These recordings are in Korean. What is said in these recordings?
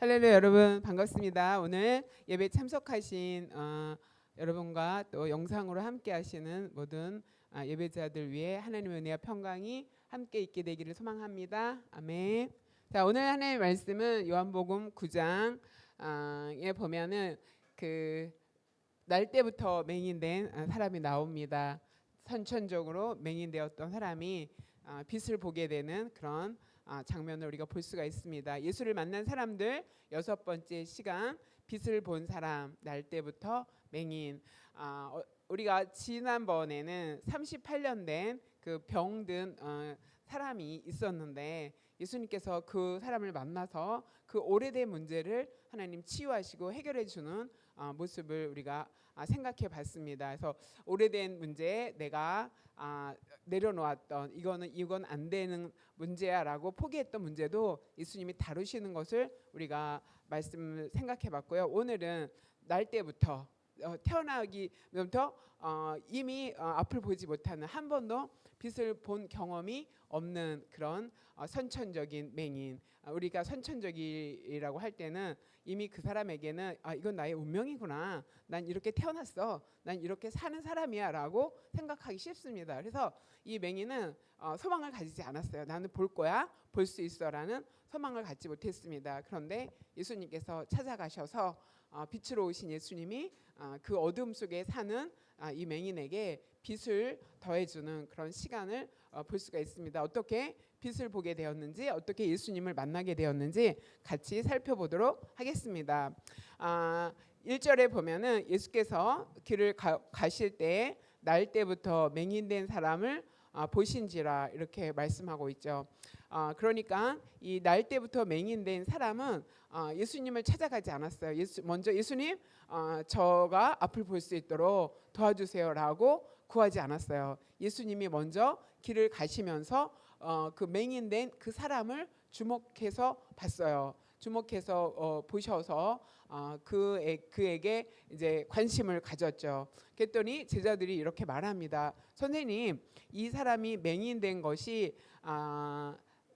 할렐루야 여러분 반갑습니다. 오늘 예배 참석하신 여러분과 또 영상으로 함께 하시는 모든 예배자들 위해 하나님의 은혜와 평강이 함께 있게 되기를 소망합니다. 아멘. 자, 오늘 하나님의 말씀은 요한복음 9장에 보면은 그 날 때부터 맹인된 사람이 나옵니다. 선천적으로 맹인되었던 사람이 빛을 보게 되는 그런 장면을 우리가 볼 수가 있습니다. 예수를 만난 사람들 여섯 번째 시간 빛을 본 사람 날 때부터 맹인. 우리가 지난번에는 38년 된 그 병든 사람이 있었는데 예수님께서 그 사람을 만나서 그 오래된 문제를 하나님 치유하시고 해결해 주는 모습을 우리가 생각해 봤습니다. 그래서 오래된 문제 내가 내려놓았던 이건 안 되는 문제야라고 포기했던 문제도 예수님이 다루시는 것을 우리가 말씀을 생각해 봤고요. 오늘은 날 때부터 태어나기부터 이미 앞을 보지 못하는 한 번도 빛을 본 경험이 없는 그런 선천적인 맹인. 우리가 선천적이라고 할 때는 이미 그 사람에게는 이건 나의 운명이구나. 난 이렇게 태어났어. 난 이렇게 사는 사람이야라고 생각하기 쉽습니다. 그래서 이 맹인은 소망을 가지지 않았어요. 나는 볼 거야. 볼 수 있어라는 소망을 갖지 못했습니다. 그런데 예수님께서 찾아가셔서 빛으로 오신 예수님이 그 어둠 속에 사는 이 맹인에게 빛을 더해주는 그런 시간을 볼 수가 있습니다. 어떻게 빛을 보게 되었는지, 어떻게 예수님을 만나게 되었는지 같이 살펴보도록 하겠습니다. 1절에 보면은 예수께서 길을 가실 때 날 때부터 맹인된 사람을 보신지라 이렇게 말씀하고 있죠. 그러니까 이 날 때부터 맹인된 사람은 예수님을 찾아가지 않았어요. 먼저 예수님 저가 앞을 볼 수 있도록 도와주세요라고 구하지 않았어요. 예수님이 먼저 길을 가시면서 그 맹인된 그 사람을 주목해서 봤어요. 주목해서 보셔서 그에게 이제 관심을 가졌죠. 그랬더니 제자들이 이렇게 말합니다. 선생님, 이 사람이 맹인된 것이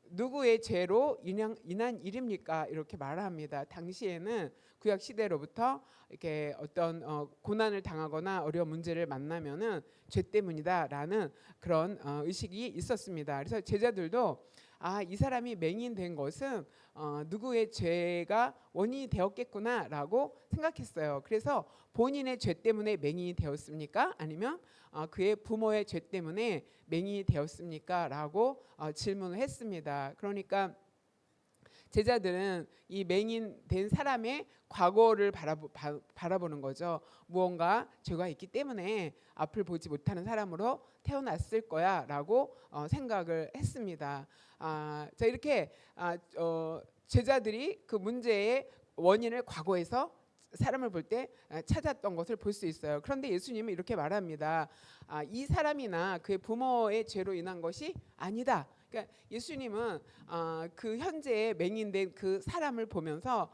누구의 죄로 인한 일입니까? 이렇게 말합니다. 당시에는 구약 시대로부터 이렇게 어떤 고난을 당하거나 어려운 문제를 만나면은 죄 때문이다라는 그런 의식이 있었습니다. 그래서 제자들도 이 사람이 맹인된 것은 누구의 죄가 원인이 되었겠구나라고 생각했어요. 그래서 본인의 죄 때문에 맹인이 되었습니까? 아니면 그의 부모의 죄 때문에 맹인이 되었습니까? 라고 질문을 했습니다. 그러니까 제자들은 이 맹인된 사람의 과거를 바라보는 거죠. 무언가 죄가 있기 때문에 앞을 보지 못하는 사람으로 태어났을 거야라고 생각을 했습니다. 자, 이렇게 제자들이 그 문제의 원인을 과거에서 사람을 볼 때 찾았던 것을 볼 수 있어요. 그런데 예수님은 이렇게 말합니다. 이 사람이나 그의 부모의 죄로 인한 것이 아니다. 그러니까 예수님은 그 현재의 맹인된 그 사람을 보면서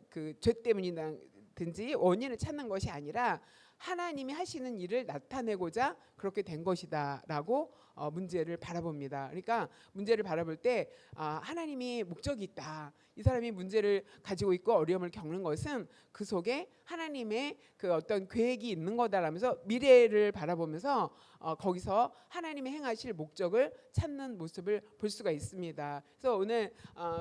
그 죄 때문이든지 원인을 찾는 것이 아니라 하나님이 하시는 일을 나타내고자 그렇게 된 것이다라고 문제를 바라봅니다. 그러니까 문제를 바라볼 때 하나님이 목적이 있다. 이 사람이 문제를 가지고 있고 어려움을 겪는 것은 그 속에 하나님의 그 어떤 계획이 있는 거다라면서 미래를 바라보면서 거기서 하나님이 행하실 목적을 찾는 모습을 볼 수가 있습니다. 그래서 오늘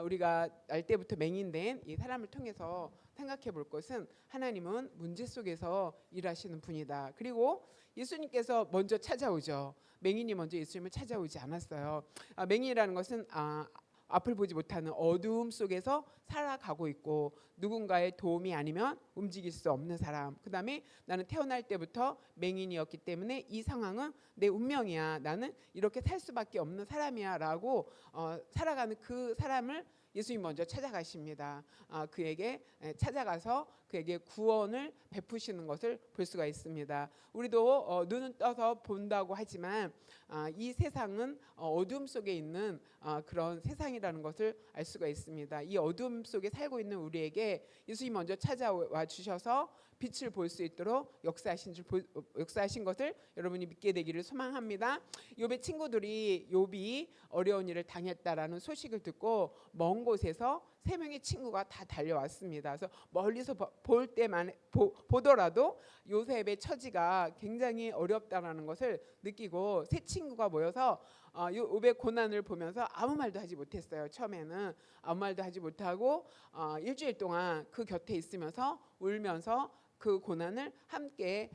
우리가 날 때부터 맹인된 이 사람을 통해서 생각해 볼 것은 하나님은 문제 속에서 일하시는 분이다. 그리고 예수님께서 먼저 찾아오죠. 맹인이 먼저 예수님을 찾아오지 않았어요. 맹인이라는 것은 앞을 보지 못하는 어두움 속에서 살아가고 있고 누군가의 도움이 아니면 움직일 수 없는 사람. 그다음에 나는 태어날 때부터 맹인이었기 때문에 이 상황은 내 운명이야. 나는 이렇게 살 수밖에 없는 사람이야라고 살아가는 그 사람을 예수님 먼저 찾아가십니다. 그에게 찾아가서 그에게 구원을 베푸시는 것을 볼 수가 있습니다. 우리도 눈은 떠서 본다고 하지만 이 세상은 어둠 속에 있는 그런 세상이 상황이라는 것을 알 수가 있습니다. 이 어둠 속에 살고 있는 우리에게 예수님 먼저 찾아와 주셔서 빛을 볼 수 있도록 역사하신 것을 여러분이 믿게 되기를 소망합니다. 욥의 친구들이 욥이 어려운 일을 당했다라는 소식을 듣고 먼 곳에서 3명의 친구가 다 달려왔습니다. 그래서 멀리서 볼 때만 보더라도 요셉의 처지가 굉장히 어렵다라는 것을 느끼고 세 친구가 모여서 욥의 고난을 보면서 아무 말도 하지 못했어요. 처음에는 아무 말도 하지 못하고 일주일 동안 그 곁에 있으면서 울면서 그 고난을 함께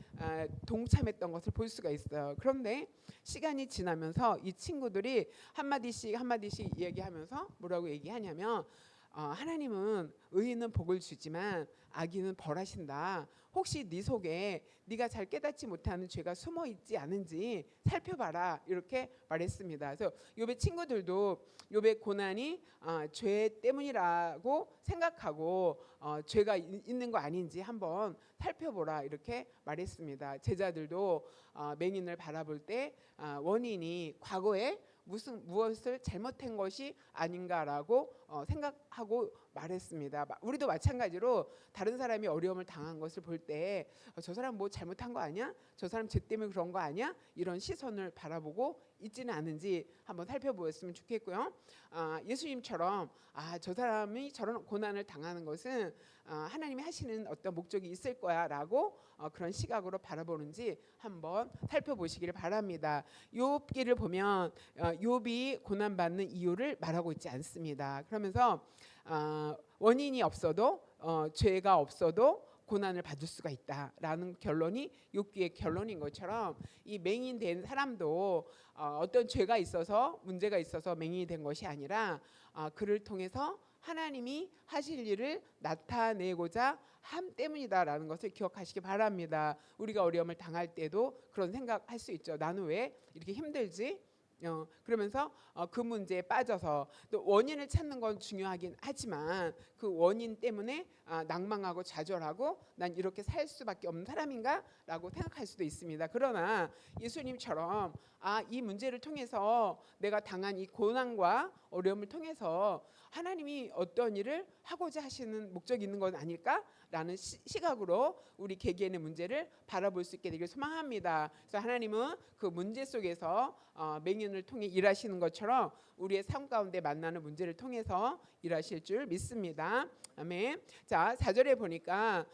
동참했던 것을 볼 수가 있어요. 그런데 시간이 지나면서 이 친구들이 한마디씩 얘기하면서 뭐라고 얘기하냐면 하나님은 의인은 복을 주지만 악인은 벌하신다. 혹시 네 속에 네가 잘 깨닫지 못하는 죄가 숨어 있지 않은지 살펴봐라. 이렇게 말했습니다. 그래서 욥의 친구들도 욥의 고난이 죄 때문이라고 생각하고 죄가 있는 거 아닌지 한번 살펴보라. 이렇게 말했습니다. 제자들도 맹인을 바라볼 때 원인이 과거에 무엇을 잘못한 것이 아닌가라고 생각하고 말했습니다. 우리도 마찬가지로 다른 사람이 어려움을 당한 것을 볼 때 저 사람 뭐 잘못한 거 아니야? 저 사람 죄 때문에 그런 거 아니야? 이런 시선을 바라보고 있지는 않은지 한번 살펴보았으면 좋겠고요. 예수님처럼 저 사람이 저런 고난을 당하는 것은 하나님이 하시는 어떤 목적이 있을 거야라고 그런 시각으로 바라보는지 한번 살펴보시기를 바랍니다. 욥기를 보면 욥이 고난받는 이유를 말하고 있지 않습니다. 그러면서 원인이 없어도 죄가 없어도 고난을 받을 수가 있다라는 결론이 욥기의 결론인 것처럼 이 맹인된 사람도 어떤 죄가 있어서 문제가 있어서 맹인이 된 것이 아니라 그를 통해서 하나님이 하실 일을 나타내고자 함 때문이다라는 것을 기억하시기 바랍니다. 우리가 어려움을 당할 때도 그런 생각할 수 있죠. 나는 왜 이렇게 힘들지? 그러면서 그 문제에 빠져서 또 원인을 찾는 건 중요하긴 하지만 그 원인 때문에 낭망하고 좌절하고 난 이렇게 살 수밖에 없는 사람인가? 라고 생각할 수도 있습니다. 그러나 예수님처럼 이 문제를 통해서 내가 당한 이 고난과 어려움을 통해서 하나님이 어떤 일을 하고자 하시는 목적이 있는 건 아닐까라는 시각으로 우리 개개인의 문제를 바라볼 수 있게 되길 소망합니다. 그래서 하나님은 그 문제 속에서 맹인을 통해 일하시는 것처럼 우리의 삶 가운데 만나는 문제를 통해서 일하실 줄 믿습니다. 아멘. 자, 4절에 보니까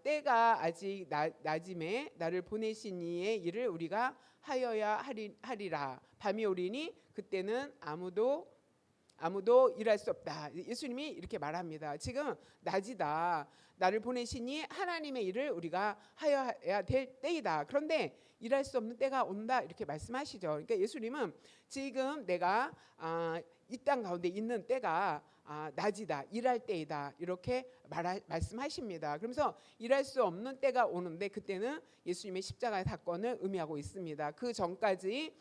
때가 아직 낮임에 나를 보내신 이의 일을 우리가 하여야 하리라. 밤이 오리니 그때는 아무도 일할 수 없다. 예수님이 이렇게 말합니다. 지금 낮이다. 나를 보내시니 하나님의 일을 우리가 하여야 될 때이다. 그런데 일할 수 없는 때가 온다. 이렇게 말씀하시죠. 그러니까 예수님은 지금 내가 이 땅 가운데 있는 때가 낮이다. 일할 때이다. 이렇게 말씀하십니다. 그러면서 일할 수 없는 때가 오는데 그때는 예수님의 십자가의 사건을 의미하고 있습니다. 그 전까지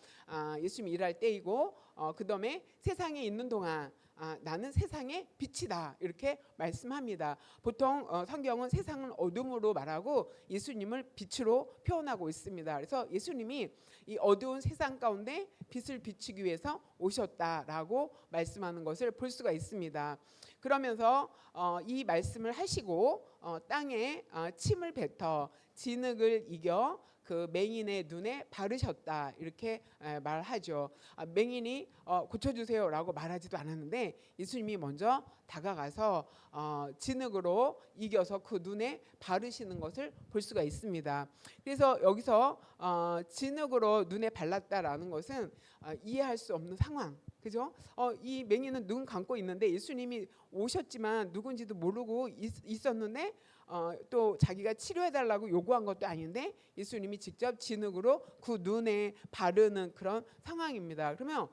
예수님이 일할 때이고 그 다음에 세상에 있는 동안 나는 세상의 빛이다. 이렇게 말씀합니다. 보통 성경은 세상은 어둠으로 말하고 예수님을 빛으로 표현하고 있습니다. 그래서 예수님이 이 어두운 세상 가운데 빛을 비추기 위해서 오셨다라고 말씀하는 것을 볼 수가 있습니다. 그러면서 이 말씀을 하시고 땅에 침을 뱉어 진흙을 이겨 그 맹인의 눈에 바르셨다 이렇게 말하죠. 맹인이 고쳐주세요라고 말하지도 않았는데 예수님이 먼저 다가가서 진흙으로 이겨서 그 눈에 바르시는 것을 볼 수가 있습니다. 그래서 여기서 진흙으로 눈에 발랐다라는 것은 이해할 수 없는 상황. 그죠? 이 맹인은 눈 감고 있는데 예수님이 오셨지만 누군지도 모르고 있었는데 또 자기가 치료해달라고 요구한 것도 아닌데 예수님이 직접 진흙으로 그 눈에 바르는 그런 상황입니다. 그러면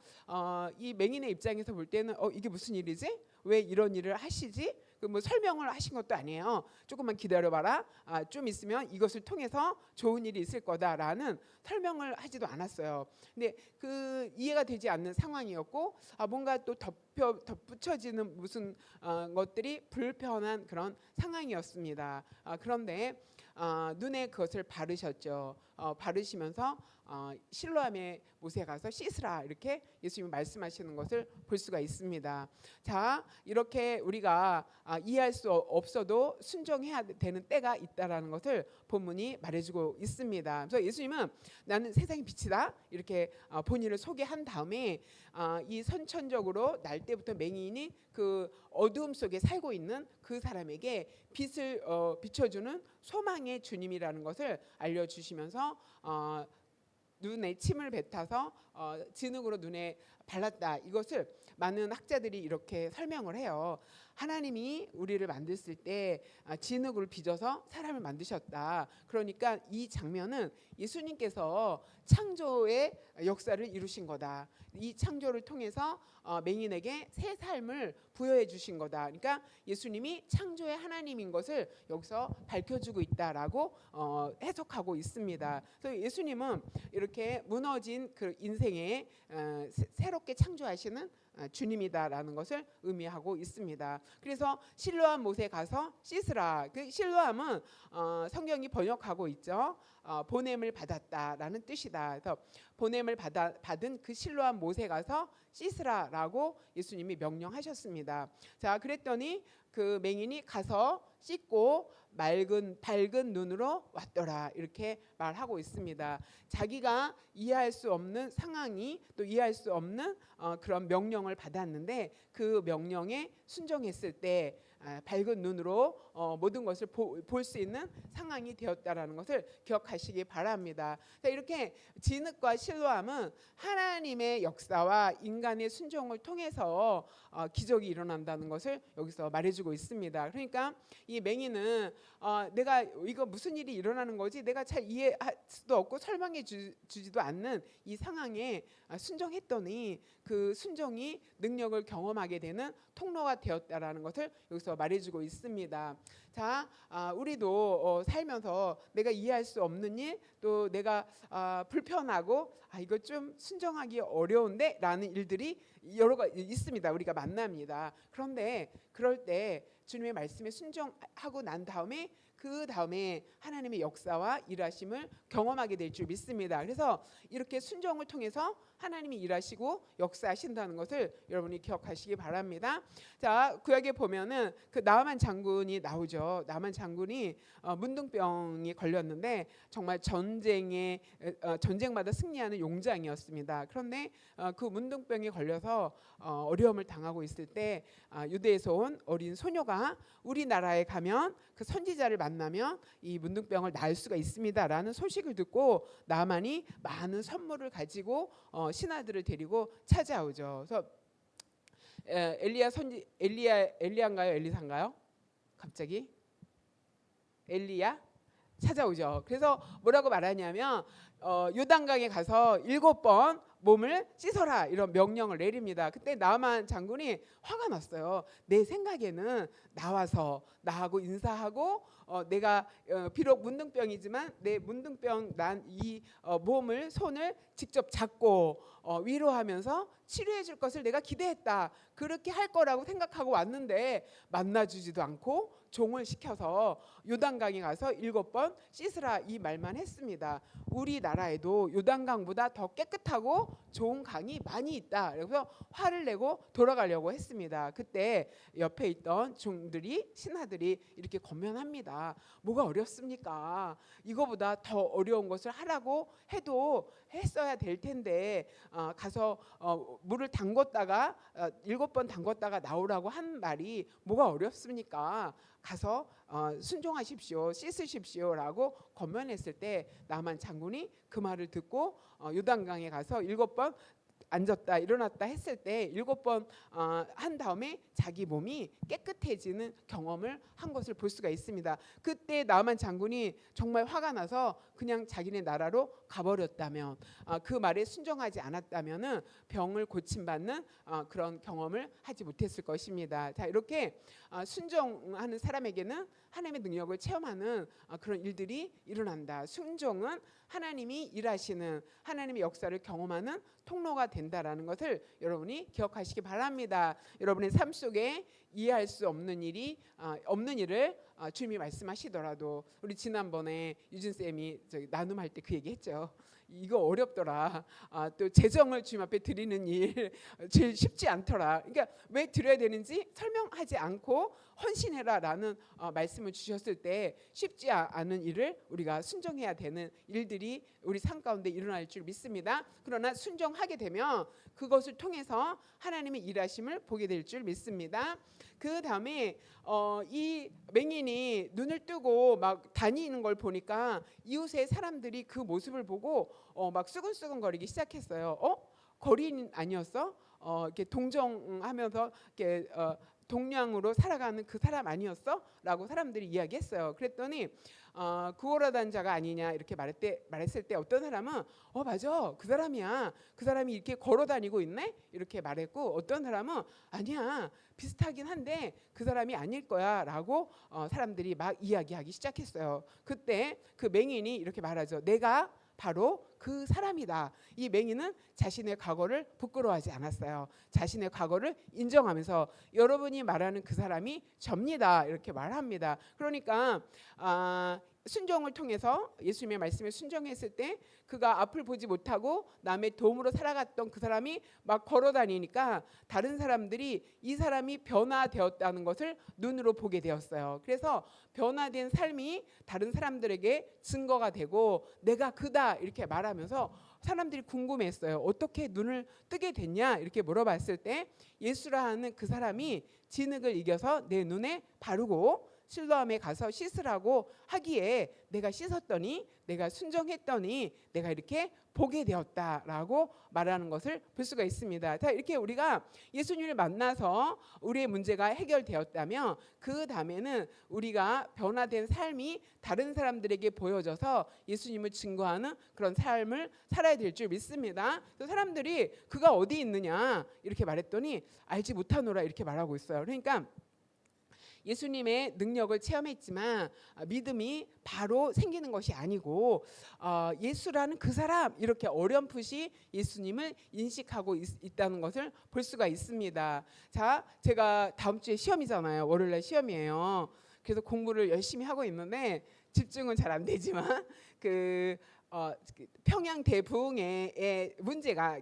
이 맹인의 입장에서 볼 때는 이게 무슨 일이지? 왜 이런 일을 하시지? 뭐 설명을 하신 것도 아니에요. 조금만 기다려봐라. 좀 있으면 이것을 통해서 좋은 일이 있을 거다라는 설명을 하지도 않았어요. 근데 그 이해가 되지 않는 상황이었고 뭔가 또 덧붙여지는 무슨 것들이 불편한 그런 상황이었습니다. 그런데 눈에 그것을 바르셨죠. 바르시면서 실로암의 못에 가서 씻으라 이렇게 예수님이 말씀하시는 것을 볼 수가 있습니다. 자, 이렇게 우리가 이해할 수 없어도 순종해야 되는 때가 있다라는 것을 본문이 말해주고 있습니다. 그래서 예수님은 나는 세상의 빛이다 이렇게 본인을 소개한 다음에 이 선천적으로 날 때부터 맹인이 그 어두움 속에 살고 있는 그 사람에게 빛을 비춰주는 소망의 주님이라는 것을 알려주시면서 눈에 침을 뱉어서 진흙으로 눈에 발랐다. 이것을 많은 학자들이 이렇게 설명을 해요. 하나님이 우리를 만드실 때 진흙을 빚어서 사람을 만드셨다. 그러니까 이 장면은 예수님께서 창조의 역사를 이루신 거다. 이 창조를 통해서 맹인에게 새 삶을 부여해 주신 거다. 그러니까 예수님이 창조의 하나님인 것을 여기서 밝혀주고 있다라고 해석하고 있습니다. 그래서 예수님은 이렇게 무너진 그 인생에 새롭게 창조하시는 주님이다라는 것을 의미하고 있습니다. 그래서 실로암 못에 가서 씻으라. 그 실로암은 성경이 번역하고 있죠. 보냄을 받았다라는 뜻이다. 그래서 보냄을 받은 그 실로암 못에 가서 씻으라라고 예수님이 명령하셨습니다. 자, 그랬더니 그 맹인이 가서 씻고 밝은 눈으로 왔더라 이렇게 말하고 있습니다. 자기가 이해할 수 없는 상황이 또 이해할 수 없는 그런 명령을 받았는데 그 명령에 순종했을 때 밝은 눈으로 모든 것을 볼 수 있는 상황이 되었다라는 것을 기억하시기 바랍니다. 이렇게 진흙과 실로암은 하나님의 역사와 인간의 순종을 통해서 기적이 일어난다는 것을 여기서 말해주고 있습니다. 그러니까 이 맹인은 내가 이거 무슨 일이 일어나는 거지 내가 잘 이해할 수도 없고 설명해 주지도 않는 이 상황에 순종했더니 그 순종이 능력을 경험하게 되는 통로가 되었다라는 것을 여기서 말해주고 있습니다. 자, 우리도 살면서 내가 이해할 수 없는 일, 또 내가 불편하고 이거 좀 순종하기 어려운데 라는 일들이 여러 가지 있습니다. 우리가 만납니다. 그런데 그럴 때 주님의 말씀에 순종하고 난 다음에 그 다음에 하나님의 역사와 일하심을 경험하게 될 줄 믿습니다. 그래서 이렇게 순종을 통해서 하나님이 일하시고 역사하신다는 것을 여러분이 기억하시기 바랍니다. 자, 구약에 보면은 그 나아만 장군이 나오죠. 나아만 장군이 문둥병이 걸렸는데 정말 전쟁마다 승리하는 용장이었습니다. 그런데 그 문둥병이 걸려서 어려움을 당하고 있을 때 유대에서 온 어린 소녀가 우리나라에 가면 그 선지자를 만나면 이 문둥병을 나을 수가 있습니다라는 소식을 듣고 나만이 많은 선물을 가지고 신하들을 데리고 찾아오죠. 그래서 엘리야인가요, 엘리사인가요? 갑자기 엘리야 찾아오죠. 그래서 뭐라고 말하냐면 요단강에 가서 7번 몸을 씻어라 이런 명령을 내립니다. 그때 나아만 장군이 화가 났어요. 내 생각에는 나와서 나하고 인사하고 내가 비록 문둥병이지만 내 문둥병 난 이 몸을 손을 직접 잡고 위로하면서 치료해 줄 것을 내가 기대했다. 그렇게 할 거라고 생각하고 왔는데 만나주지도 않고 종을 시켜서 요단강에 가서 7번 씻으라 이 말만 했습니다. 우리나라에도 요단강보다 더 깨끗하고 좋은 강이 많이 있다. 그래서 화를 내고 돌아가려고 했습니다. 그때 옆에 있던 종들이 신하들이 이렇게 권면합니다. 뭐가 어렵습니까? 이거보다 더 어려운 것을 하라고 해도 했어야 될 텐데 가서 물을 담궜다가 7번 담궜다가 나오라고 한 말이 뭐가 어렵습니까? 가서 순종하십시오, 씻으십시오라고 권면했을 때 나만 장군이 그 말을 듣고 요단강에 가서 7번 앉았다 일어났다 했을 때 7번 한 다음에 자기 몸이 깨끗해지는 경험을 한 것을 볼 수가 있습니다. 그때 나만 장군이 정말 화가 나서 그냥 자기네 나라로 가버렸다면, 그 말에 순종하지 않았다면은 병을 고침받는 그런 경험을 하지 못했을 것입니다. 자, 이렇게 순종하는 사람에게는 하나님의 능력을 체험하는 그런 일들이 일어난다. 순종은 하나님이 일하시는, 하나님의 역사를 경험하는 통로가 된다라는 것을 여러분이 기억하시기 바랍니다. 여러분의 삶 속에 이해할 수 없는 일이 없는 일을 주님이 말씀하시더라도, 우리 지난번에 유진 쌤이 나눔할 때 그 얘기했죠. 이거 어렵더라. 또 재정을 주님 앞에 드리는 일 제일 쉽지 않더라. 그러니까 왜 드려야 되는지 설명하지 않고 헌신해라라는 말씀을 주셨을 때 쉽지 않은 일을 우리가 순종해야 되는 일들이 우리 삶 가운데 일어날 줄 믿습니다. 그러나 순종하게 되면 그것을 통해서 하나님의 일하심을 보게 될 줄 믿습니다. 그 다음에 이 맹인이 눈을 뜨고 막 다니는 걸 보니까 이웃의 사람들이 그 모습을 보고 막 수근수근거리기 시작했어요. 거리인 아니었어? 이렇게 동정하면서 이렇게 동량으로 살아가는 그 사람 아니었어? 라고 사람들이 이야기했어요. 그랬더니 구걸하던 자가 아니냐 이렇게 말했을 때 어떤 사람은 맞아, 그 사람이야, 그 사람이 이렇게 걸어다니고 있네 이렇게 말했고, 어떤 사람은 아니야, 비슷하긴 한데 그 사람이 아닐 거야 라고 사람들이 막 이야기하기 시작했어요. 그때 그 맹인이 이렇게 말하죠. 내가 바로 그 사람이다. 이 맹인은 자신의 과거를 부끄러워하지 않았어요. 자신의 과거를 인정하면서 여러분이 말하는 그 사람이 접니다 이렇게 말합니다. 그러니까 순종을 통해서 예수님의 말씀에 순종했을 때 그가 앞을 보지 못하고 남의 도움으로 살아갔던 그 사람이 막 걸어다니니까 다른 사람들이 이 사람이 변화되었다는 것을 눈으로 보게 되었어요. 그래서 변화된 삶이 다른 사람들에게 증거가 되고 내가 그다 이렇게 말하면서 사람들이 궁금했어요. 어떻게 눈을 뜨게 됐냐 이렇게 물어봤을 때 예수라 하는 그 사람이 진흙을 이겨서 내 눈에 바르고 실로암에 가서 씻으라고 하기에 내가 씻었더니, 내가 순종했더니 내가 이렇게 보게 되었다라고 말하는 것을 볼 수가 있습니다. 자, 이렇게 우리가 예수님을 만나서 우리의 문제가 해결되었다면 그 다음에는 우리가 변화된 삶이 다른 사람들에게 보여져서 예수님을 증거하는 그런 삶을 살아야 될 줄 믿습니다. 사람들이 그가 어디 있느냐 이렇게 말했더니 알지 못하노라 이렇게 말하고 있어요. 그러니까 예수님의 능력을 체험했지만 믿음이 바로 생기는 것이 아니고 예수라는 그 사람 이렇게 어렴풋이 예수님을 인식하고 있다는 것을 볼 수가 있습니다. 자, 제가 다음 주에 시험이잖아요. 월요일날 시험이에요. 그래서 공부를 열심히 하고 있는데 집중은 잘 안 되지만 평양 대부흥회의 문제가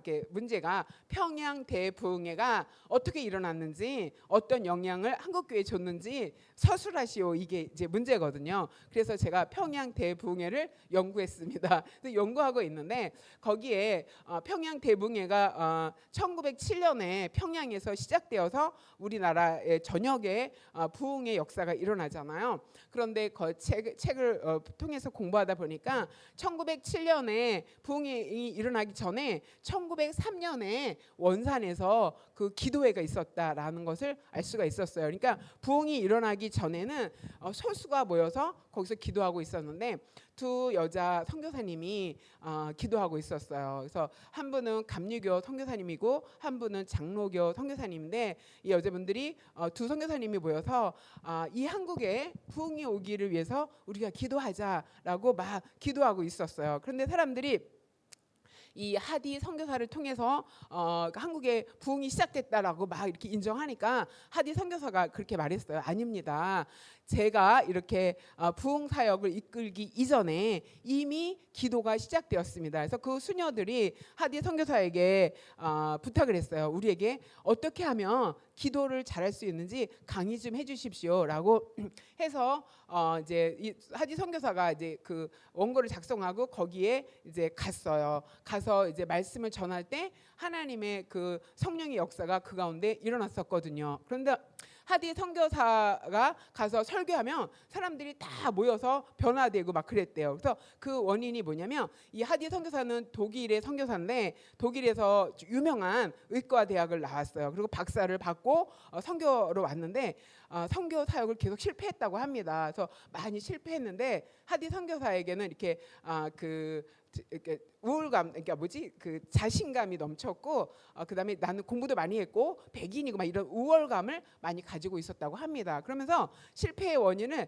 평양 대부흥회가 어떻게 일어났는지, 어떤 영향을 한국 교회에 줬는지 서술하시오, 이게 이제 문제거든요. 그래서 제가 평양 대부흥회를 연구했습니다. 그래서 연구하고 있는데 거기에 평양 대부흥회가 1907년에 평양에서 시작되어서 우리나라의 전역에 부흥의 역사가 일어나잖아요. 그런데 그 책을 통해서 공부하다 보니까 1907년에 부흥이 일어나기 전에 1903년에 원산에서 그 기도회가 있었다라는 것을 알 수가 있었어요. 그러니까 부흥이 일어나기 전에는 소수가 모여서 거기서 기도하고 있었는데 두 여자 선교사님이 기도하고 있었어요. 그래서 한 분은 감리교 선교사님이고 한 분은 장로교 선교사님인데 이 여자분들이 두 선교사님이 모여서 이 한국에 부흥이 오기를 위해서 우리가 기도하자라고 막 기도하고 있었어요. 그런데 사람들이 이 하디 선교사를 통해서 한국에 부흥이 시작됐다라고 막 이렇게 인정하니까 하디 선교사가 그렇게 말했어요. 아닙니다. 제가 이렇게 부흥 사역을 이끌기 이전에 이미 기도가 시작되었습니다. 그래서 그 수녀들이 하디 선교사에게 부탁을 했어요. 우리에게 어떻게 하면 기도를 잘할 수 있는지 강의 좀 해주십시오라고 해서 이제 이 하디 선교사가 이제 그 원고를 작성하고 거기에 이제 갔어요. 가서 이제 말씀을 전할 때 하나님의 그 성령의 역사가 그 가운데 일어났었거든요. 그런데 하디 선교사가 가서 설교하면 사람들이 다 모여서 변화되고 막 그랬대요. 그래서 그 원인이 뭐냐면 이 하디 선교사는 독일의 선교사인데 독일에서 유명한 의과 대학을 나왔어요. 그리고 박사를 받고 선교로 왔는데 선교 사역을 계속 실패했다고 합니다. 그래서 많이 실패했는데 하디 선교사에게는 이렇게 그 이렇게 우울감, 그러니까 뭐지 그 자신감이 넘쳤고 그다음에 나는 공부도 많이 했고 백인이고 막 이런 우월감을 많이 가지고 있었다고 합니다. 그러면서 실패의 원인은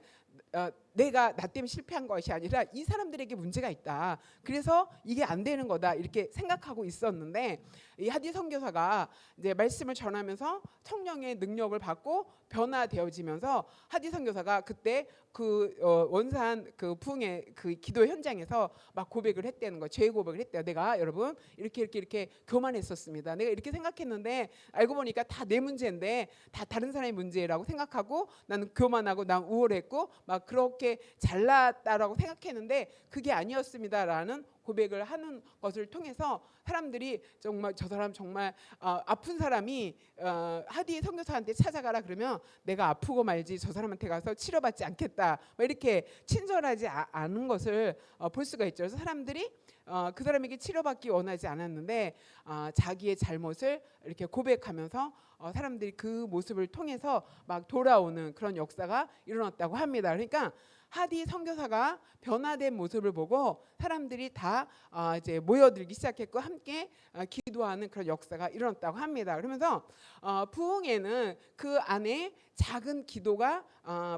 내가 나 때문에 실패한 것이 아니라 이 사람들에게 문제가 있다. 그래서 이게 안 되는 거다 이렇게 생각하고 있었는데 이 하디 선교사가 이제 말씀을 전하면서 성령의 능력을 받고 변화되어지면서 하디 선교사가 그때 그 원산 그 부흥의 그 기도 현장에서 막 고백을 했다는 거, 죄 고백을 했대요. 내가 여러분 이렇게 교만했었습니다. 내가 이렇게 생각했는데 알고 보니까 다 내 문제인데 다 다른 사람의 문제라고 생각하고 나는 교만하고 난 우월했고 막 그렇게 잘났다라고 생각했는데 그게 아니었습니다라는 고백을 하는 것을 통해서 사람들이 정말 저 사람 정말 아픈 사람이 하디 선교사한테 찾아가라 그러면 내가 아프고 말지 저 사람한테 가서 치료받지 않겠다 이렇게 친절하지 않은 것을 볼 수가 있죠. 그래서 사람들이 그 사람에게 치료받기 원하지 않았는데 자기의 잘못을 이렇게 고백하면서 사람들이 그 모습을 통해서 막 돌아오는 그런 역사가 일어났다고 합니다. 그러니까 하디 선교사가 변화된 모습을 보고 사람들이 다 이제 모여들기 시작했고 함께 기도하는 그런 역사가 일어났다고 합니다. 그러면서 부흥에는 그 안에 작은 기도가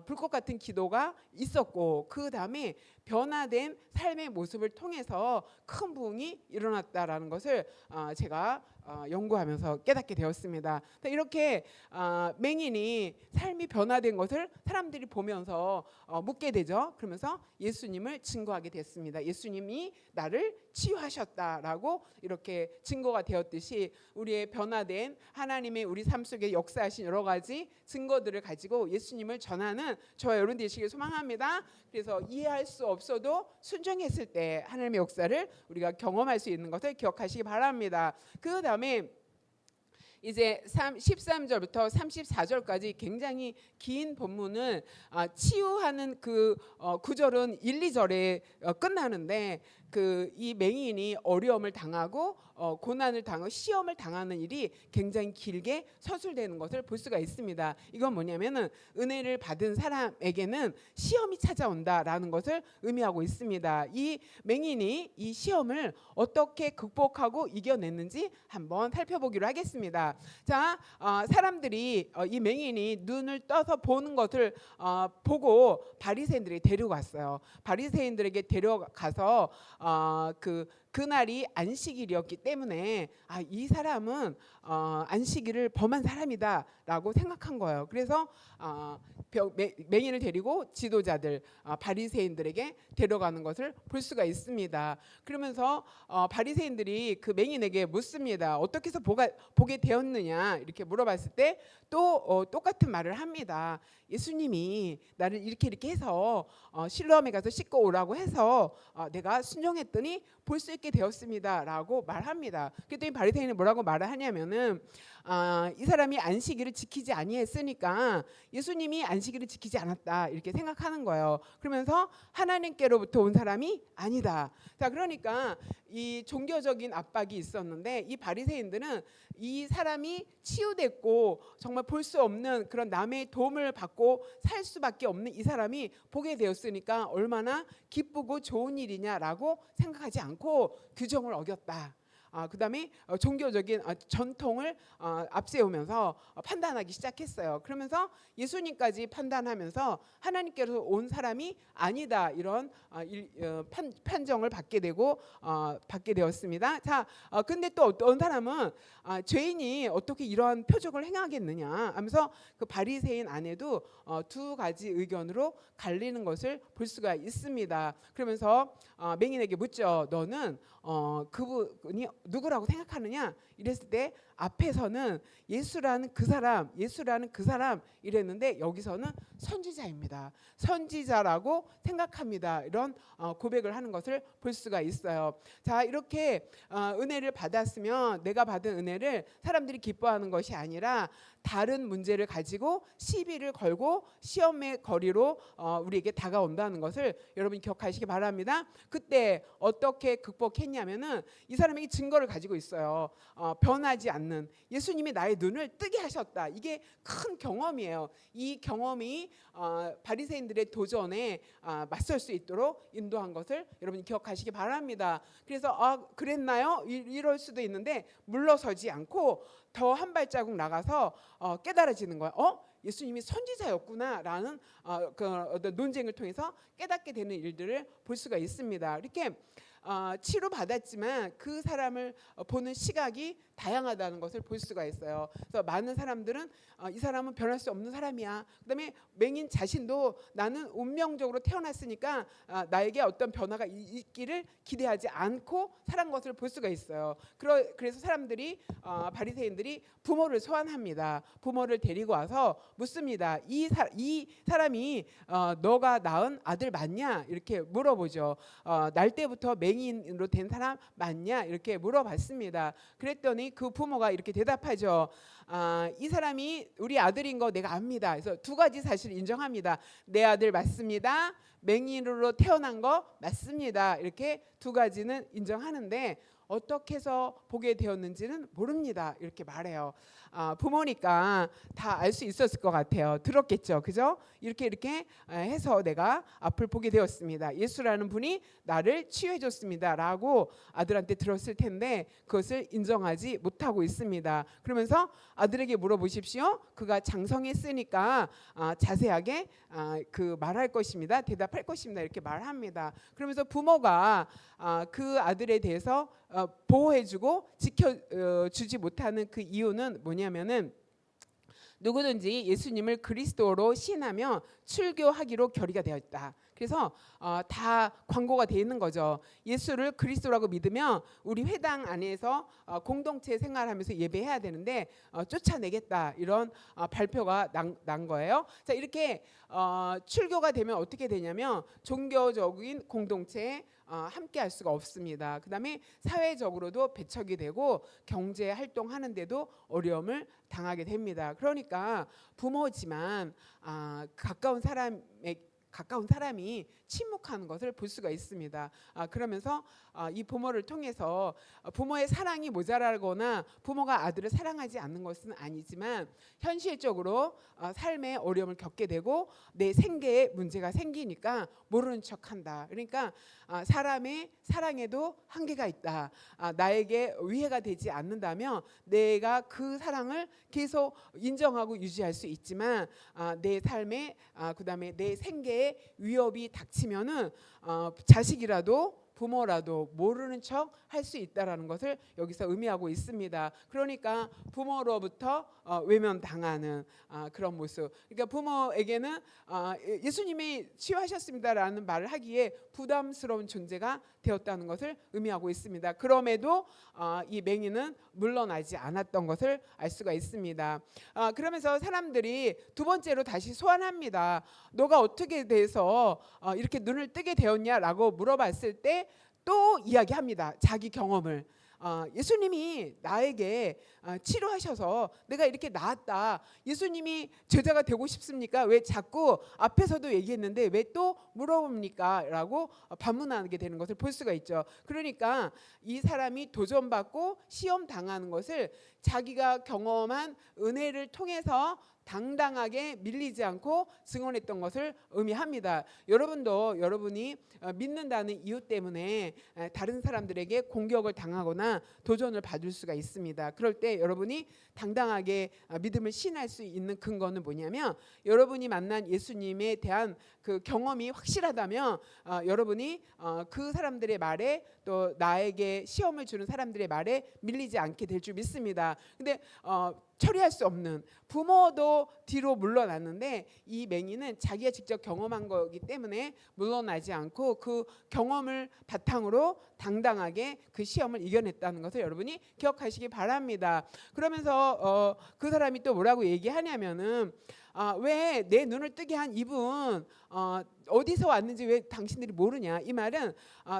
불꽃 같은 기도가 있었고 그 다음에 변화된 삶의 모습을 통해서 큰 부흥이 일어났다라는 것을 제가 연구하면서 깨닫게 되었습니다. 이렇게 맹인이 삶이 변화된 것을 사람들이 보면서 묻게 되죠. 그러면서 예수님을 증거하게 됐습니다. 예수님이 나를 치유하셨다라고 이렇게 증거가 되었듯이 우리의 변화된 하나님의 우리 삶 속에 역사하신 여러 가지 증거들을 가지고 예수님을 전하는 저와 여러분 되시길 소망합니다. 그래서 이해할 수 없어도 순종했을 때 하나님의 역사를 우리가 경험할 수 있는 것을 기억하시기 바랍니다. 그 다음에 이제 13절부터 34절까지 굉장히 긴 본문을 치유하는 그 구절은 1, 2절에 끝나는데 이 맹인이 어려움을 당하고 고난을 당하고 시험을 당하는 일이 굉장히 길게 서술되는 것을 볼 수가 있습니다. 이건 뭐냐면은 은혜를 받은 사람에게는 시험이 찾아온다라는 것을 의미하고 있습니다. 이 맹인이 이 시험을 어떻게 극복하고 이겨냈는지 한번 살펴보기로 하겠습니다. 자, 사람들이 이 맹인이 눈을 떠서 보는 것을 보고 바리새인들에게 데려갔어요. 바리새인들에게 데려가서 그날이 안식일이었기 때문에 이 사람은 안식일을 범한 사람이다라고 생각한 거예요. 그래서 맹인을 데리고 지도자들 바리새인들에게 데려가는 것을 볼 수가 있습니다. 그러면서 바리새인들이 그 맹인에게 묻습니다. 어떻게 해서 보게 되었느냐 이렇게 물어봤을 때 또 똑같은 말을 합니다. 예수님이 나를 이렇게 해서 실로암에 가서 씻고 오라고 해서 내가 순종했더니 볼 수 있게 되었습니다라고 말합니다. 그랬더니 바리새인은 뭐라고 말을 하냐면은 이 사람이 안식일을 지키지 아니했으니까 예수님이 안식일을 지키지 않았다 이렇게 생각하는 거예요. 그러면서 하나님께로부터 온 사람이 아니다. 자, 그러니까 이 종교적인 압박이 있었는데 이 바리새인들은 이 사람이 치유됐고 정말 볼 수 없는 그런 남의 도움을 받고 살 수밖에 없는 이 사람이 보게 되었으니까 얼마나 기쁘고 좋은 일이냐라고 생각하지 않고 규정을 어겼다. 그 다음에 종교적인 전통을 앞세우면서 판단하기 시작했어요. 그러면서 예수님까지 판단하면서 하나님께서 온 사람이 아니다 이런 판정을 받게 되었습니다. 자, 근데 또 어떤 사람은 죄인이 어떻게 이러한 표적을 행하겠느냐 하면서 그 바리새인 안에도 두 가지 의견으로 갈리는 것을 볼 수가 있습니다. 그러면서 맹인에게 묻죠. 너는 그분이 누구라고 생각하느냐 이랬을 때 앞에서는 예수라는 그 사람 이랬는데 여기서는 선지자입니다. 선지자라고 생각합니다. 이런 고백을 하는 것을 볼 수가 있어요. 자, 이렇게 은혜를 받았으면 내가 받은 은혜를 사람들이 기뻐하는 것이 아니라 다른 문제를 가지고 시비를 걸고 시험의 거리로 우리에게 다가온다는 것을 여러분이 기억하시기 바랍니다. 그때 어떻게 극복했냐면은 이 사람에게 증거를 가지고 있어요. 변하지 않는 예수님이 나의 눈을 뜨게 하셨다. 이게 큰 경험이에요. 이 경험이 바리새인들의 도전에 맞설 수 있도록 인도한 것을 여러분이 기억하시기 바랍니다. 그래서 그랬나요? 이럴 수도 있는데 물러서지 않고 더 한 발자국 나가서 깨달아지는 거예요. 예수님이 선지자였구나라는 그 어떤 논쟁을 통해서 깨닫게 되는 일들을 볼 수가 있습니다. 이렇게 치료받았지만 그 사람을 보는 시각이 다양하다는 것을 볼 수가 있어요. 그래서 많은 사람들은 이 사람은 변할 수 없는 사람이야. 그다음에 맹인 자신도 나는 운명적으로 태어났으니까 나에게 어떤 변화가 있기를 기대하지 않고 살은 것을 볼 수가 있어요. 그래서 사람들이 바리새인들이 부모를 소환합니다. 부모를 데리고 와서 묻습니다. 이 사람이 너가 낳은 아들 맞냐? 이렇게 물어보죠. 날 때부터 맹인으로 된 사람 맞냐? 이렇게 물어봤습니다. 그랬더니 그 부모가 이렇게 대답하죠. 이 사람이 우리 아들인 거 내가 압니다. 그래서 두 가지 사실을 인정합니다. 내 아들 맞습니다. 맹인으로 태어난 거 맞습니다. 이렇게 두 가지는 인정하는데 어떻게 해서 보게 되었는지는 모릅니다. 이렇게 말해요. 부모니까 다 알 수 있었을 것 같아요. 들었겠죠, 그죠? 이렇게 해서 내가 앞을 보게 되었습니다. 예수라는 분이 나를 치유해줬습니다라고 아들한테 들었을 텐데 그것을 인정하지 못하고 있습니다. 그러면서 아들에게 물어보십시오. 그가 장성했으니까 자세하게 그 말할 것입니다. 대답할 것입니다. 이렇게 말합니다. 그러면서 부모가 그 아들에 대해서 보호해주고 지켜주지 못하는 그 이유는 뭐냐면은 누구든지 예수님을 그리스도로 신하며 출교하기로 결의가 되어 있다. 그래서 다 광고가 되어 있는 거죠. 예수를 그리스도라고 믿으면 우리 회당 안에서 공동체 생활하면서 예배해야 되는데 쫓아내겠다 이런 발표가 난 거예요. 자, 이렇게 출교가 되면 어떻게 되냐면 종교적인 공동체에 함께 할 수가 없습니다. 그다음에 사회적으로도 배척이 되고 경제 활동하는데도 어려움을 당하게 됩니다. 그러니까 부모지만 가까운 사람이 침묵하는 것을 볼 수가 있습니다. 그러면서 이 부모를 통해서 부모의 사랑이 모자라거나 부모가 아들을 사랑하지 않는 것은 아니지만 현실적으로 삶의 어려움을 겪게 되고 내 생계에 문제가 생기니까 모르는 척한다. 그러니까 사람의 사랑에도 한계가 있다. 나에게 위해가 되지 않는다면 내가 그 사랑을 계속 인정하고 유지할 수 있지만 내 삶에 그다음에 내 생계에 위협이 닥치면은 자식이라도 부모라도 모르는 척 할 수 있다라는 것을 여기서 의미하고 있습니다. 그러니까 부모로부터 외면당하는 그런 모습. 그러니까 부모에게는 예수님이 치유하셨습니다라는 말을 하기에 부담스러운 존재가 되었다는 것을 의미하고 있습니다. 그럼에도 이 맹인은 물러나지 않았던 것을 알 수가 있습니다. 그러면서 사람들이 두 번째로 다시 소환합니다. 너가 어떻게 돼서 이렇게 눈을 뜨게 되었냐라고 물어봤을 때 또 이야기합니다. 자기 경험을. 예수님이 나에게 치료하셔서 내가 이렇게 나았다. 예수님이 제자가 되고 싶습니까? 왜 자꾸 앞에서도 얘기했는데 왜 또 물어봅니까? 라고 반문하게 되는 것을 볼 수가 있죠. 그러니까 이 사람이 도전받고 시험 당하는 것을 자기가 경험한 은혜를 통해서 당당하게 밀리지 않고 증언했던 것을 의미합니다. 여러분도 여러분이 믿는다는 이유 때문에 다른 사람들에게 공격을 당하거나 도전을 받을 수가 있습니다. 그럴 때 여러분이 당당하게 믿음을 신할 수 있는 근거는 뭐냐면 여러분이 만난 예수님에 대한 그 경험이 확실하다면 여러분이 그 사람들의 말에 또 나에게 시험을 주는 사람들의 말에 밀리지 않게 될 줄 믿습니다. 근데 처리할 수 없는 부모도 뒤로 물러났는데 이 맹인은 자기가 직접 경험한 거기 때문에 물러나지 않고 그 경험을 바탕으로 당당하게 그 시험을 이겨냈다는 것을 여러분이 기억하시기 바랍니다. 그러면서 그 사람이 또 뭐라고 얘기하냐면은 왜 내 눈을 뜨게 한 이분 어디서 왔는지 왜 당신들이 모르냐. 이 말은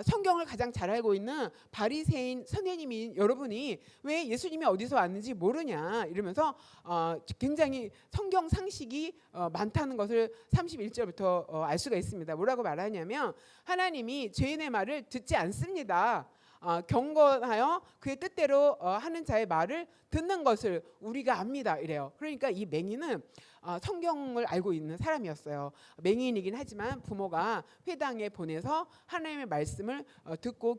성경을 가장 잘 알고 있는 바리새인 선생님인 여러분이 왜 예수님이 어디서 왔는지 모르냐 이러면서 굉장히 성경 상식이 많다는 것을 31절부터 알 수가 있습니다. 뭐라고 말하냐면 하나님이 죄인의 말을 듣지 않습니다. 경건하여 그의 뜻대로 하는 자의 말을 듣는 것을 우리가 압니다. 이래요. 그러니까 이 맹인은 성경을 알고 있는 사람이었어요. 맹인이긴 하지만 부모가 회당에 보내서 하나님의 말씀을 듣고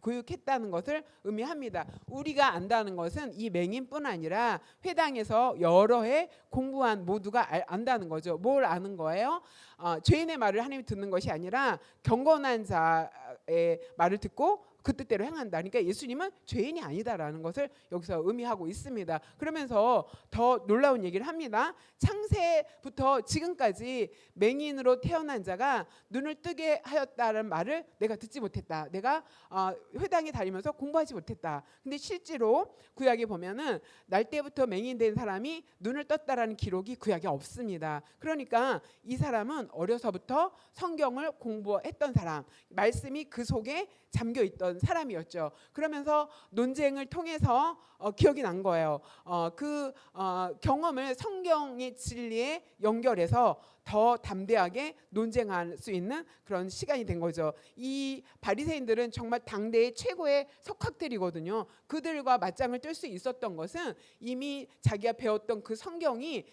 교육했다는 것을 의미합니다. 우리가 안다는 것은 이 맹인뿐 아니라 회당에서 여러 해 공부한 모두가 안다는 거죠. 뭘 아는 거예요? 죄인의 말을 하나님이 듣는 것이 아니라 경건한 자의 말을 듣고 그 뜻대로 행한다. 그러니까 예수님은 죄인이 아니다라는 것을 여기서 의미하고 있습니다. 그러면서 더 놀라운 얘기를 합니다. 창세부터 지금까지 맹인으로 태어난 자가 눈을 뜨게 하였다는 말을 내가 듣지 못했다. 내가 회당에 다니면서 공부하지 못했다. 근데 실제로 구약에 보면은 날 때부터 맹인된 사람이 눈을 떴다라는 기록이 구약에 없습니다. 그러니까 이 사람은 어려서부터 성경을 공부했던 사람, 말씀이 그 속에 잠겨 있던 사람이었죠. 그러면서 논쟁을 통해서 기억이 난 거예요. 그 경험을 성경의 진리에 연결해서 더 담대하게 논쟁할 수 있는 그런 시간이 된 거죠. 이 바리새인들은 정말 당대의 최고의 석학들이거든요. 그들과 맞짱을 뜰 수 있었던 것은 이미 자기가 배웠던 그 성경이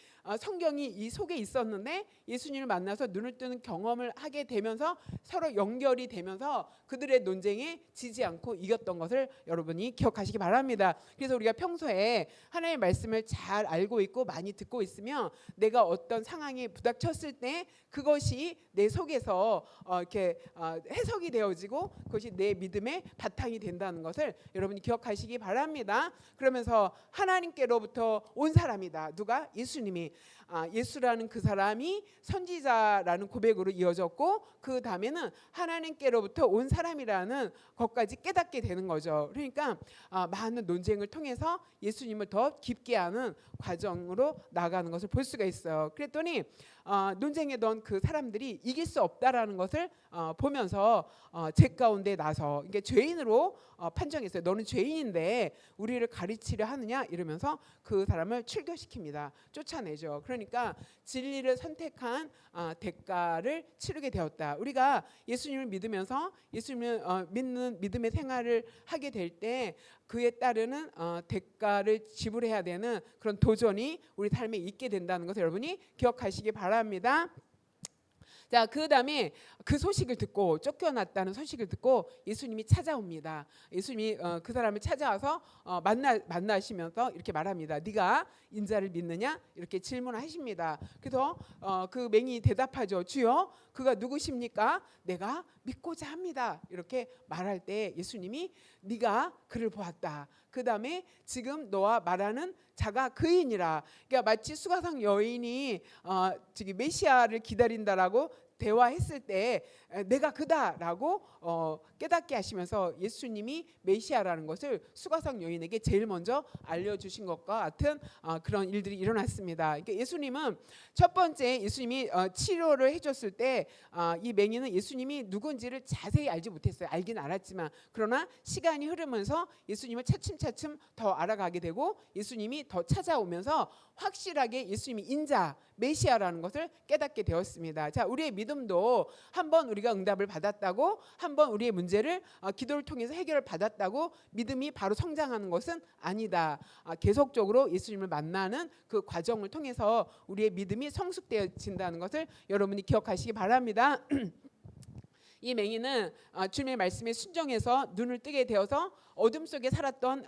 이 속에 있었는데 예수님을 만나서 눈을 뜨는 경험을 하게 되면서 서로 연결이 되면서 그들의 논쟁에 지지 않고 이겼던 것을 여러분이 기억하시기 바랍니다. 그래서 우리가 평소에 하나님의 말씀을 잘 알고 있고 많이 듣고 있으면 내가 어떤 상황에 부닥쳤을 때 그것이 내 속에서 이렇게 해석이 되어지고 그것이 내 믿음의 바탕이 된다는 것을 여러분이 기억하시기 바랍니다. 그러면서 하나님께로부터 온 사람이다. 누가? 예수님이. 예수라는 그 사람이 선지자라는 고백으로 이어졌고 그 다음에는 하나님께로부터 온 사람이라는 것까지 깨닫게 되는 거죠. 그러니까 많은 논쟁을 통해서 예수님을 더 깊게 아는 과정으로 나아가는 것을 볼 수가 있어요. 그랬더니 논쟁하던 그 사람들이 이길 수 없다라는 것을 보면서 제 가운데 나서 이게 죄인으로 판정했어요. 너는 죄인인데 우리를 가르치려 하느냐 이러면서 그 사람을 출교시킵니다. 쫓아내죠. 그러니까 진리를 선택한 대가를 치르게 되었다. 우리가 예수님을 믿으면서 예수님을 믿는 믿음의 생활을 하게 될 때 그에 따르는 대가를 지불해야 되는 그런 도전이 우리 삶에 있게 된다는 것을 여러분이 기억하시기 바랍니다. 자, 그 다음에 그 소식을 듣고 쫓겨났다는 소식을 듣고 예수님이 찾아옵니다. 예수님이 그 사람을 찾아와서 만나시면서 이렇게 말합니다. 네가 인자를 믿느냐? 이렇게 질문하십니다. 그래서 그 맹인이 대답하죠. 주여, 그가 누구십니까? 내가 믿고자 합니다. 이렇게 말할 때 예수님이 네가 그를 보았다. 그 다음에 지금 너와 말하는 자가 그이니라. 그러니까 마치 수가성 여인이 저기 메시아를 기다린다라고 대화했을 때 내가 그다라고 깨닫게 하시면서 예수님이 메시아라는 것을 수가성 여인에게 제일 먼저 알려주신 것과 같은 그런 일들이 일어났습니다. 그러니까 예수님은 첫 번째 예수님이 치료를 해줬을 때 이 맹인은 예수님이 누군지를 자세히 알지 못했어요. 알긴 알았지만 그러나 시간이 흐르면서 예수님을 차츰차츰 더 알아가게 되고 예수님이 더 찾아오면서 확실하게 예수님이 인자 메시아라는 것을 깨닫게 되었습니다. 자, 우리의 믿음도 한번 우리가 응답을 받았다고 한번 우리의 문제를 기도를 통해서 해결을 받았다고 믿음이 바로 성장하는 것은 아니다. 계속적으로 예수님을 만나는 그 과정을 통해서 우리의 믿음이 성숙되어진다는 것을 여러분이 기억하시기 바랍니다. 이 맹인은 주님의 말씀에 순종해서 눈을 뜨게 되어서 어둠 속에 살았던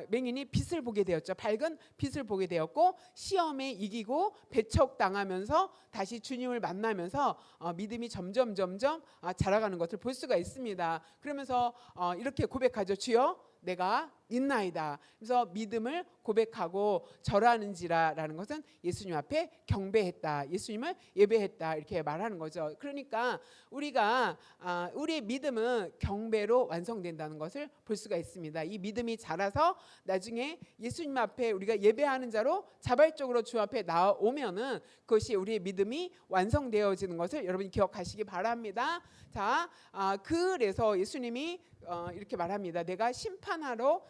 맹인이 빛을 보게 되었죠. 밝은 빛을 보게 되었고 시험에 이기고 배척당하면서 다시 주님을 만나면서 믿음이 점점 자라가는 것을 볼 수가 있습니다. 그러면서 이렇게 고백하죠. 주여, 내가 있나이다. 그래서 믿음을 고백하고 절하는지라라는 것은 예수님 앞에 경배했다, 예수님을 예배했다 이렇게 말하는 거죠. 그러니까 우리가 우리의 믿음은 경배로 완성된다는 것을 볼 수가 있습니다. 이 믿음이 자라서 나중에 예수님 앞에 우리가 예배하는 자로 자발적으로 주 앞에 나오면은 그것이 우리의 믿음이 완성되어지는 것을 여러분이 기억하시기 바랍니다. 자, 그래서 예수님이 이렇게 말합니다. 내가 심판하러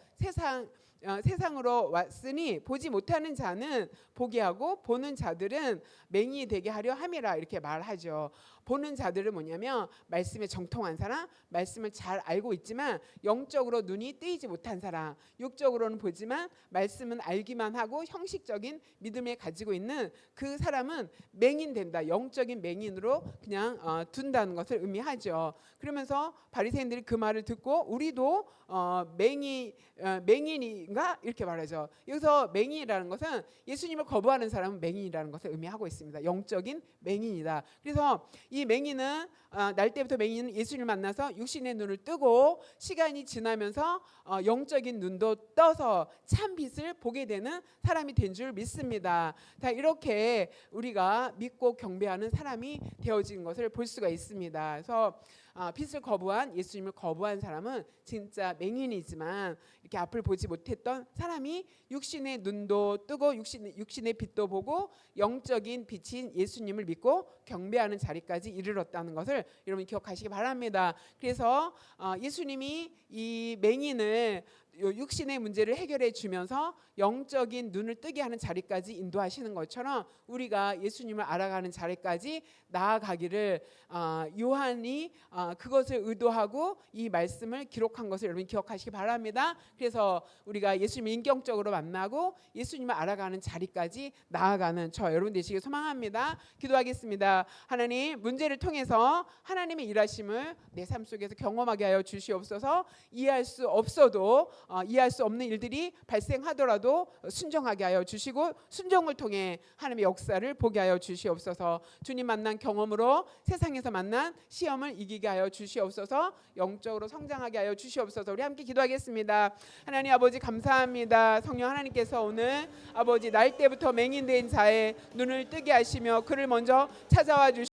세상으로 왔으니 보지 못하는 자는 보게 하고 보는 자들은 맹인이 되게 하려 함이라 이렇게 말하죠. 보는 자들은 뭐냐면 말씀에 정통한 사람, 말씀을 잘 알고 있지만 영적으로 눈이 뜨이지 못한 사람, 육적으로는 보지만 말씀은 알기만 하고 형식적인 믿음을 가지고 있는 그 사람은 맹인 된다. 영적인 맹인으로 그냥 둔다는 것을 의미하죠. 그러면서 바리새인들이 그 말을 듣고 우리도 맹인인가 이렇게 말하죠. 여기서 맹인이라는 것은 예수님을 거부하는 사람은 맹인이라는 것을 의미하고 있습니다. 영적인 맹인이다. 그래서 이 맹인은 날 때부터 맹인은 예수님을 만나서 육신의 눈을 뜨고 시간이 지나면서 영적인 눈도 떠서 참 빛을 보게 되는 사람이 된 줄 믿습니다. 자, 이렇게 우리가 믿고 경배하는 사람이 되어진 것을 볼 수가 있습니다. 그래서 빛을 거부한 예수님을 거부한 사람은 진짜 맹인이지만 이렇게 앞을 보지 못했던 사람이 육신의 눈도 뜨고 육신의 빛도 보고 영적인 빛인 예수님을 믿고 경배하는 자리까지 이르렀다는 것을 여러분 기억하시기 바랍니다. 그래서 예수님이 이 맹인을 육신의 문제를 해결해 주면서 영적인 눈을 뜨게 하는 자리까지 인도하시는 것처럼 우리가 예수님을 알아가는 자리까지 나아가기를 요한이 그것을 의도하고 이 말씀을 기록한 것을 여러분 기억하시기 바랍니다. 그래서 우리가 예수님을 인격적으로 만나고 예수님을 알아가는 자리까지 나아가는 저 여러분 되시길 소망합니다. 기도하겠습니다. 하나님, 문제를 통해서 하나님의 일하심을 내 삶 속에서 경험하게 하여 주시옵소서. 이해할 수 없어도 이해할 수 없는 일들이 발생하더라도 순종하게 하여 주시고 순종을 통해 하나님의 역사를 보게 하여 주시옵소서. 주님 만난 경험으로 세상에서 만난 시험을 이기게 하여 주시옵소서. 영적으로 성장하게 하여 주시옵소서. 우리 함께 기도하겠습니다. 하나님 아버지 감사합니다. 성령 하나님께서 오늘 아버지 날 때부터 맹인된 자의 눈을 뜨게 하시며 그를 먼저 찾아와 주시